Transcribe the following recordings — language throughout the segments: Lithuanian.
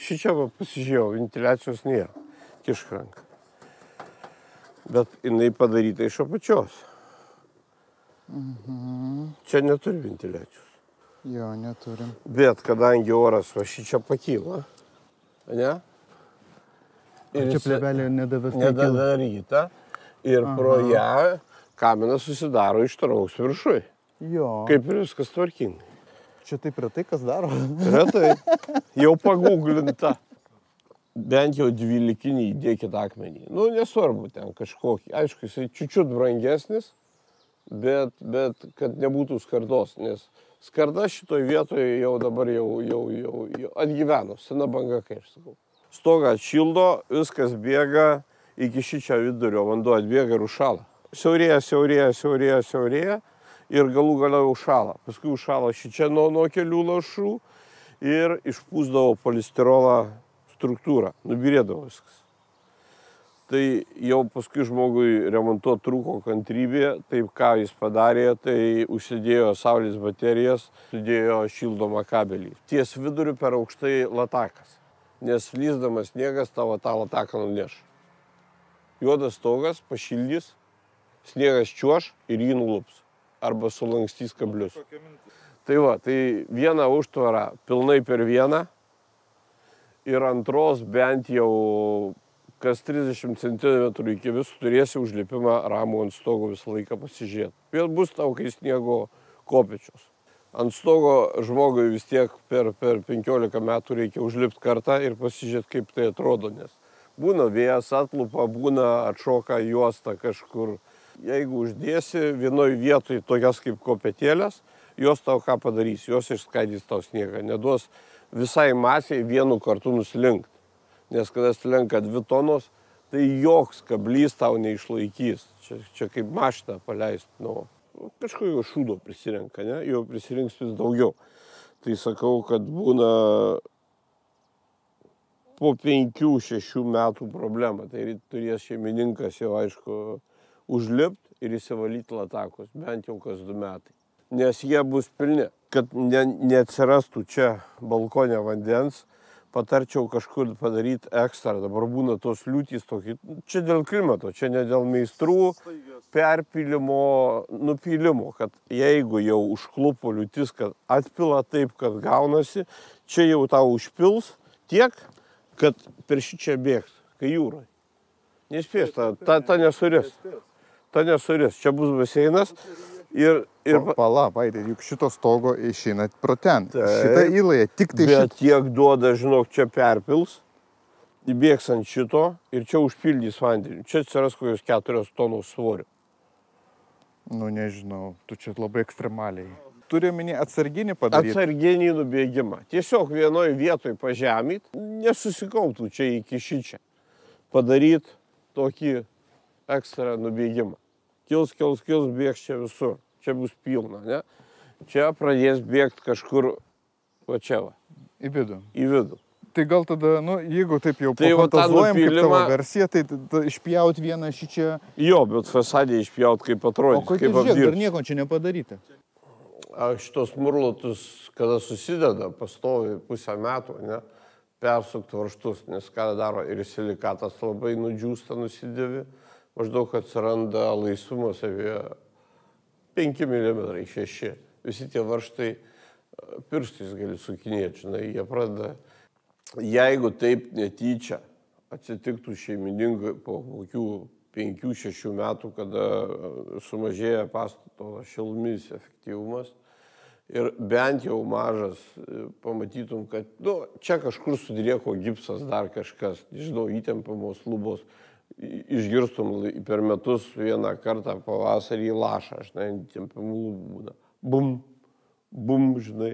Šičia pasižiūrėjau, ventiliacijos nėra. Kišk ranką. Bet jinai padaryta iš apačios. Čia neturi ventiliacijos. Jo, neturim. Bet kadangi oras va šičia pakyla, ne? Ir čia plėvelė nedadaryta. Ir pro ją kaminas susidaro iš taraus viršui. Jo. Kaip ir viskas tvarkingai. Čia taip retai kas daro? Retai. Jau paguglinta. Bent jau 12 įdėkit akmenį. Nu, nesvarbu ten kažkokį. Aišku, jisai čiučiut brangesnis, bet kad nebūtų skardos, nes skarda šitoj vietoje jau dabar jau atgyveno, sena banga, kaip aš sakau. Stogą atšildo, viskas bėga, iki šičio vidurio vanduo atbėga ir užšala. Siaurėja ir galų gale užšala. Paskui užšala šičia nuo kelių lašų ir išpūsdavo polistirolą struktūrą, nubirėdavo viskas. Tai jau paskui žmogui remontuoti trūko kantrybė, taip ką jis padarė, tai užsidėjo saulės baterijas, sudėjo šildomą kabelį. Ties viduriu per aukštai latakas, nes lysdamas sniegas tavo tą lataką nuneš. Juodas stogas pašildys, sniegas čiuoš ir jį nulups, arba sulankstys kablius. Tai va, tai vieną užtvarą pilnai per vieną ir antros bent jau kas 30 cm iki visų turėsi užlipimą ramų ant stogo visą laiką pasižiūrėti. Vėl bus tau, kai sniego kopečios. Ant stogo žmogui vis tiek per 15 metų reikia užlipti kartą ir pasižiūrėti, kaip tai atrodo, nes būna vėjas, atlupa, būna atšoka juosta kažkur. Jeigu uždėsi vienoj vietoj tokias kaip kopetėlės, jos tau ką padarys, jos išskaidys tau sniegą, neduos visai masiai vienu kartu nusilinkt. Nes kada slenka 2 tonos, tai joks kablys tau neišlaikys. Čia kaip mašiną paleist, kažkokio šūdo prisirenka, ne? Jo prisirinks vis daugiau. Tai sakau, kad būna po 5-6 metų problema. Tai turės šeimininkas jau aišku užlipti ir įsivalyti latakus, bent jau kas 2 metai. Nes jie bus pilni. Kad neatsirastų čia balkone vandens, patarčiau kažkur padaryti ekstra. Dabar būna tos liūtys tokį. Čia dėl klimato, čia ne dėl meistrų perpylimo, nupylimo. Kad jeigu jau užklupo liūtis, kad atpila taip, kad gaunasi, čia jau tau užpils tiek, kad per šičia bėgs, kai jūrai. Nespės, ta nesuris. Ta nesuris. Čia bus baseinas. Pala, Vaidai, juk šito stogo išeinat pro ten. Šitą įląją tik tai bet tiek duoda, žinok, čia perpils, įbėgs ant šito ir čia užpildys vandenį. Čia atsiras kokios 4 tonos svorio. Nu, nežinau, tu čia labai ekstremaliai. Turi minį atsarginį padaryti. Atsarginį nubėgimą. Tiesiog vienoje vietoje pažemyt, nesusikauptų čia iki šičia. Padaryt tokį ekstra nubėgimą. Kils, bėgs čia visur. Čia bus pilna, ne? Čia pradės bėgti kažkur, va čia va. Į vidų. Į vidų. Tai gal tada, jeigu taip jau pafantazuojam kaip tavo versiją, tai išpjaut vieną šičia. Jo, bet fasadė išpjaut kaip atrodys. O kaip žiūrėk, dar nieko čia nepadaryta. Šitos murlotus, kada susideda, pastovi pusę metų, ne? Persukti varžtus, nes ką daro ir silikatas labai nudžiūsta, nusidėvi. Maždaug atsiranda laisvumas apie 5 mm, 6. Visi tie varžtai pirštais gali sukinėti, žinai, jie pradeda. Jeigu taip netyčia atsitiktų šeimininkui po kokių 5-6 metų, kada sumažėja pastato šiluminis efektyvumas ir bent jau mažas pamatytum, kad čia kažkur sudrėko gipsas, dar kažkas, žinau, įtempiamos lubos. Išgirstum per metus vieną kartą pavasarį lašą, žinai, tempimų būna. Bum, žinai,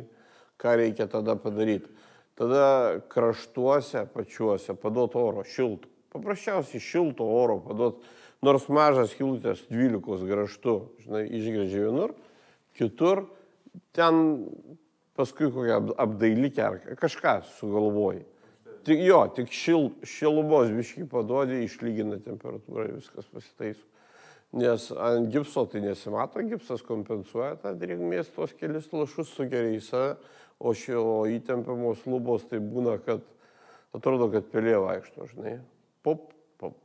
ką reikia tada padaryti. Tada kraštuose pačiuose paduot oro šilto. Paprasčiausiai šilto oro paduot, nors mažas skylutės 12 grąžtų, žinai, išgrėžė vienur, kitur, ten paskui kokią apdailikę ar kažką sugalvoji. Tik šilumos biškį paduodė, išlygina temperatūrą ir viskas pasitaiso. Nes ant gipso tai nesimato, gipsas kompensuoja tą drėgmės tos kelis lašus sugeria į save, o įtempiamos lubos tai būna, kad Atrodo, kad pelė vaikšto, žinai. Pop, pop.